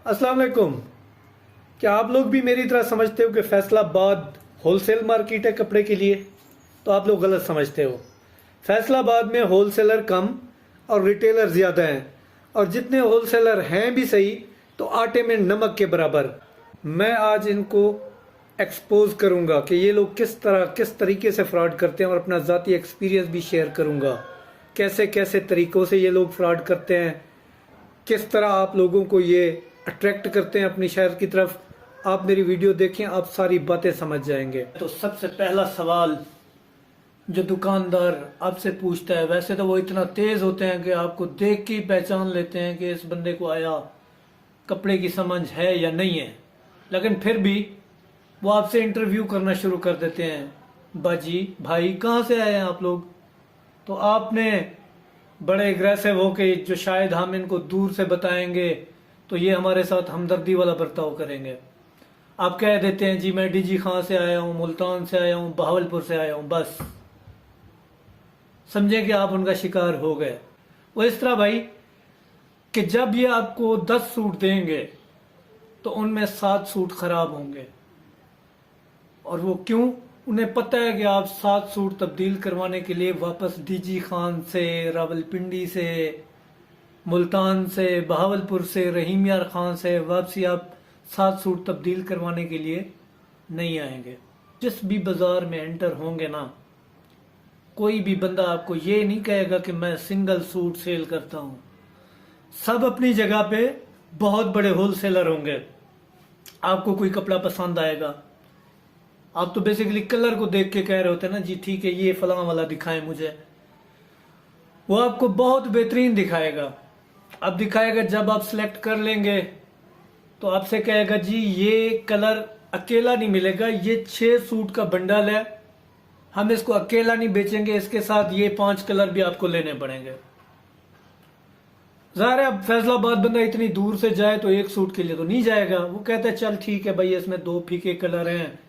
अस्सलाम वालेकुम। क्या आप लोग भी मेरी तरह समझते हो कि फैसलाबाद होलसेल मार्केट है कपड़े के लिए? तो आप लोग गलत समझते हो। फैसलाबाद में होलसेलर कम और रिटेलर ज़्यादा हैं, और जितने होलसेलर हैं भी सही तो आटे में नमक के बराबर। मैं आज इनको एक्सपोज करूंगा कि ये लोग किस तरीके से फ्रॉड करते हैं, और अपना ज़ाती एक्सपीरियंस भी शेयर करूंगा। कैसे कैसे तरीक़ों से ये लोग फ्रॉड करते हैं, किस तरह आप लोगों को ये अट्रैक्ट करते हैं अपनी शहर की तरफ। आप मेरी वीडियो देखें, आप सारी बातें समझ जाएंगे। तो सबसे पहला सवाल जो दुकानदार आपसे पूछता है, वैसे तो वो इतना तेज़ होते हैं कि आपको देख के ही पहचान लेते हैं कि इस बंदे को आया कपड़े की समझ है या नहीं है, लेकिन फिर भी वो आपसे इंटरव्यू करना शुरू कर देते हैं। बाजी भाई कहाँ से आए हैं आप लोग? तो आपने बड़े एग्रेसिव हो के जो शायद हम इनको दूर से बताएंगे तो ये हमारे साथ हमदर्दी वाला बर्ताव करेंगे। आप कह देते हैं जी मैं डीजी खां से आया हूँ, मुल्तान से आया हूँ, बहावलपुर से आया हूँ, बस समझे कि आप उनका शिकार हो गए। वो इस तरह भाई कि जब ये आपको 10 सूट देंगे तो उनमें 7 सूट खराब होंगे। और वो क्यों? उन्हें पता है कि आप 7 सूट तब्दील करवाने के लिए वापस डीजी खान से, रावलपिंडी से, मुल्तान से, बहावलपुर से, रहीम यार खान से वापसी आप 7 सूट तब्दील करवाने के लिए नहीं आएंगे। जिस भी बाजार में एंटर होंगे ना, कोई भी बंदा आपको ये नहीं कहेगा कि मैं सिंगल सूट सेल करता हूँ। सब अपनी जगह पे बहुत बड़े होलसेलर होंगे। आपको कोई कपड़ा पसंद आएगा, आप तो बेसिकली कलर को देख के कह रहे होते हैं ना जी ठीक है ये फलां वाला दिखाएं मुझे। वो आपको बहुत बेहतरीन दिखाएगा। अब दिखाएगा, जब आप सिलेक्ट कर लेंगे तो आपसे कहेगा जी ये कलर अकेला नहीं मिलेगा, ये 6 सूट का बंडल है, हम इसको अकेला नहीं बेचेंगे, इसके साथ ये 5 कलर भी आपको लेने पड़ेंगे। ज़ाहिर है अब फैसलाबाद बंदा इतनी दूर से जाए तो एक सूट के लिए तो नहीं जाएगा। वो कहता है चल ठीक है भाई, इसमें 2 फीके कलर हैं,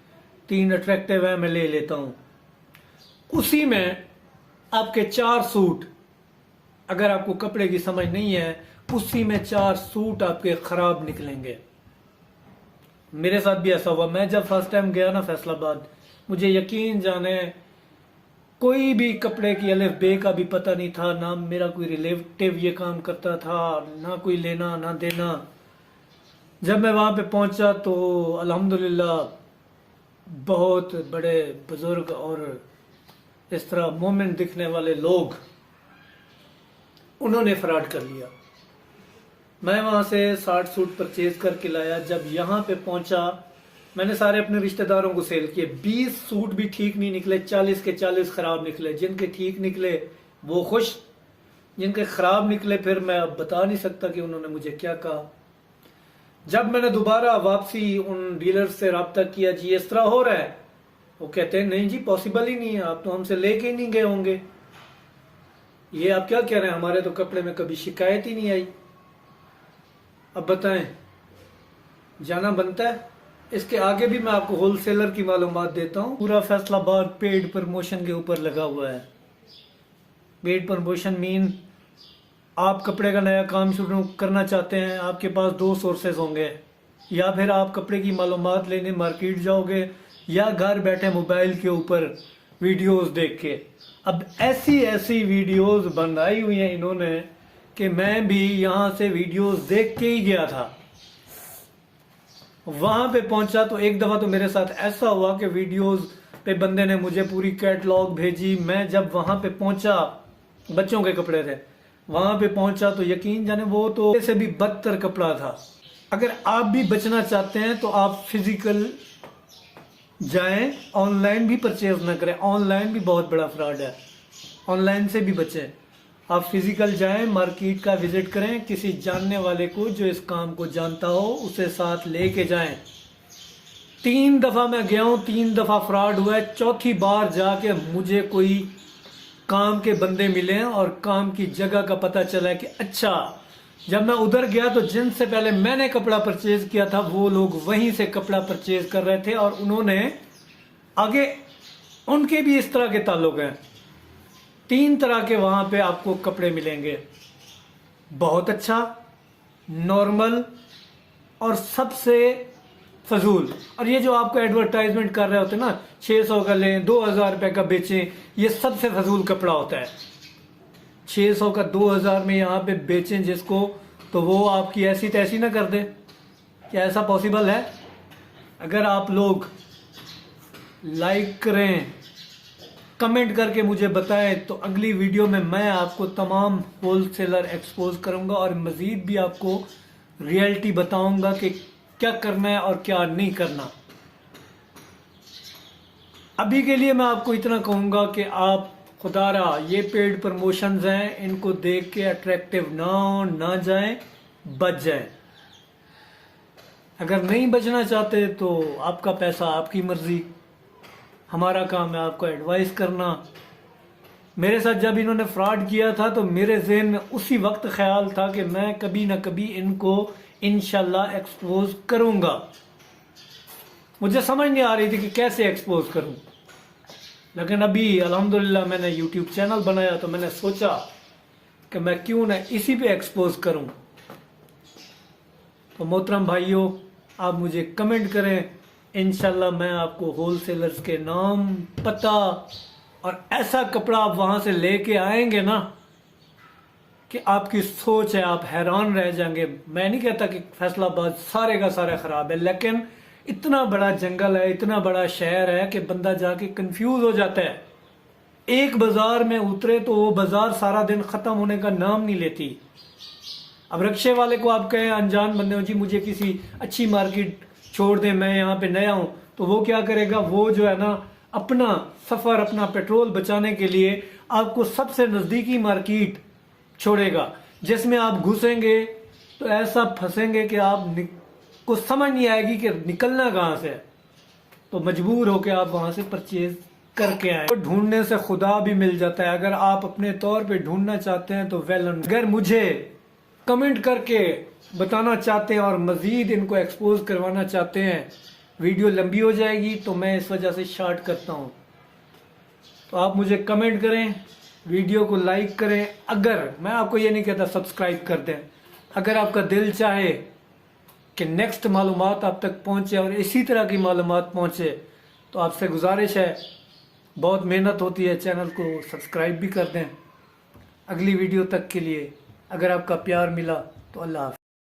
3 अट्रैक्टिव हैं, मैं ले लेता हूं। उसी में आपके 4 सूट, अगर आपको कपड़े की समझ नहीं है, उसी में 4 सूट आपके खराब निकलेंगे। मेरे साथ भी ऐसा हुआ। मैं जब फर्स्ट टाइम गया ना फैसलाबाद, मुझे यकीन जाने कोई भी कपड़े की अलिफ बे का भी पता नहीं था, ना मेरा कोई रिलेटिव ये काम करता था, ना कोई लेना ना देना। जब मैं वहां पे पहुंचा तो अल्हम्दुलिल्लाह बहुत बड़े बुजुर्ग और इस तरह मोमिन दिखने वाले लोग, उन्होंने फ्रॉड कर लिया। मैं वहां से 60 सूट परचेज करके लाया। जब यहाँ पे पहुंचा मैंने सारे अपने रिश्तेदारों को सेल किए। 20 सूट भी ठीक नहीं निकले, 40 के 40 खराब निकले। जिनके ठीक निकले वो खुश, जिनके खराब निकले फिर मैं अब बता नहीं सकता कि उन्होंने मुझे क्या कहा। जब मैंने दोबारा वापसी उन डीलर से रब्ता किया जी इस तरह हो रहा है, वो कहते हैं नहीं जी पॉसिबल ही नहीं है, आप तो हमसे लेके ही नहीं गए होंगे, ये आप क्या कह रहे हैं, हमारे तो कपड़े में कभी शिकायत ही नहीं आई। अब बताएं, जाना बनता है। इसके आगे भी मैं आपको होलसेलर की मालूमात देता हूँ। पूरा फैसलाबाद पेड प्रमोशन के ऊपर लगा हुआ है। पेड प्रमोशन मीन आप कपड़े का नया काम शुरू करना चाहते हैं, आपके पास 2 सोर्सेज होंगे, या फिर आप कपड़े की मालूमात लेने मार्केट जाओगे, या घर बैठे मोबाइल के ऊपर वीडियोस देख के। अब ऐसी ऐसी वीडियोस बनाई हुई हैं इन्होंने कि मैं भी यहाँ से वीडियोस देख के ही गया था। वहां पे पहुंचा तो एक दफा तो मेरे साथ ऐसा हुआ कि वीडियोस पे बंदे ने मुझे पूरी कैटलॉग भेजी। मैं जब वहां पे पहुंचा, बच्चों के कपड़े थे, वहां पे पहुंचा तो यकीन जाने वो तो से भी बदतर कपड़ा था। अगर आप भी बचना चाहते हैं तो आप फिजिकल जाएं, ऑनलाइन भी परचेज ना करें। ऑनलाइन भी बहुत बड़ा फ्रॉड है, ऑनलाइन से भी बचें। आप फिजिकल जाएं, मार्केट का विजिट करें, किसी जानने वाले को जो इस काम को जानता हो उसे साथ लेके जाएं। 3 दफा मैं गया हूं, 3 दफा फ्रॉड हुआ है। चौथी बार जाके मुझे कोई काम के बंदे मिले हैं और काम की जगह का पता चला कि अच्छा, जब मैं उधर गया तो जिनसे पहले मैंने कपड़ा परचेज किया था वो लोग वहीं से कपड़ा परचेज कर रहे थे, और उन्होंने आगे उनके भी इस तरह के ताल्लुक हैं। 3 तरह के वहां पे आपको कपड़े मिलेंगे, बहुत अच्छा, नॉर्मल اور سب سے فضول. اور یہ جو آپ کو ایڈورٹائزمنٹ کر رہے ہوتے ہیں نا 600 کا لیں 2000 روپے کا بیچیں, یہ سب سے فضول کپڑا ہوتا ہے. 600 کا 2000 میں یہاں پہ بیچیں جس کو, تو وہ آپ کی ایسی تیسی نہ کر دے. کیا ایسا پاسبل ہے؟ اگر آپ لوگ لائک کریں, کمنٹ کر کے مجھے بتائیں, تو اگلی ویڈیو میں آپ کو تمام ہول سیلر ایکسپوز کروں گا اور مزید بھی آپ کو ریئلٹی بتاؤں گا کہ کیا کرنا ہے اور کیا نہیں کرنا. ابھی کے لیے میں آپ کو اتنا کہوں گا کہ آپ خدا را یہ پیڈ پروموشنز ہیں, ان کو دیکھ کے اٹریکٹیو نہ جائیں, بچ جائیں. اگر نہیں بچنا چاہتے تو آپ کا پیسہ آپ کی مرضی. ہمارا کام ہے آپ کو ایڈوائز کرنا. میرے ساتھ جب انہوں نے فراڈ کیا تھا تو میرے ذہن میں اسی وقت خیال تھا کہ میں کبھی نہ کبھی ان کو انشاءاللہ ایکسپوز کروں گا. مجھے سمجھ نہیں آ رہی تھی کہ کیسے ایکسپوز کروں, لیکن ابھی الحمدللہ میں نے یوٹیوب چینل بنایا تو میں نے سوچا کہ میں کیوں نہ اسی پہ ایکسپوز کروں. تو محترم بھائیوں, آپ مجھے کمنٹ کریں, انشاءاللہ میں آپ کو ہول سیلرز کے نام, پتہ اور ایسا کپڑا آپ وہاں سے لے کے آئیں گے نا کہ آپ کی سوچ ہے, آپ حیران رہ جائیں گے. میں نہیں کہتا کہ فیصل آباد سارے کا سارا خراب ہے, لیکن اتنا بڑا جنگل ہے, اتنا بڑا شہر ہے کہ بندہ جا کے کنفیوز ہو جاتا ہے. ایک بازار میں اترے تو وہ بازار سارا دن ختم ہونے کا نام نہیں لیتی. اب رکشے والے کو آپ کہیں, انجان بندے ہو جی مجھے کسی اچھی مارکیٹ چھوڑ دیں, میں یہاں پہ نیا ہوں, تو وہ کیا کرے گا, وہ جو ہے نا اپنا سفر, اپنا پیٹرول بچانے کے لیے آپ کو سب سے نزدیکی مارکیٹ چھوڑے گا, جس میں آپ گھسیں گے تو ایسا پھنسیں گے کہ آپ کو سمجھ نہیں آئے گی کہ نکلنا کہاں سے ہے. تو مجبور ہو کے آپ وہاں سے پرچیز کر کے آئیں. ڈھونڈنے سے خدا بھی مل جاتا ہے. اگر آپ اپنے طور پہ ڈھونڈنا چاہتے ہیں تو ویل. اگر مجھے کمنٹ کر کے بتانا چاہتے ہیں اور مزید ان کو ایکسپوز کروانا چاہتے ہیں, ویڈیو لمبی ہو جائے گی تو میں اس وجہ سے شارٹ کرتا ہوں. تو آپ مجھے کمنٹ کریں, ویڈیو کو لائک کریں. اگر میں آپ کو یہ نہیں کہتا سبسکرائب کر دیں, اگر آپ کا دل چاہے کہ نیکسٹ معلومات آپ تک پہنچے اور اسی طرح کی معلومات پہنچے, تو آپ سے گزارش ہے, بہت محنت ہوتی ہے, چینل کو سبسکرائب بھی کر دیں. اگلی ویڈیو تک کے لیے اگر آپ کا پیار ملا تو اللہ حافظ.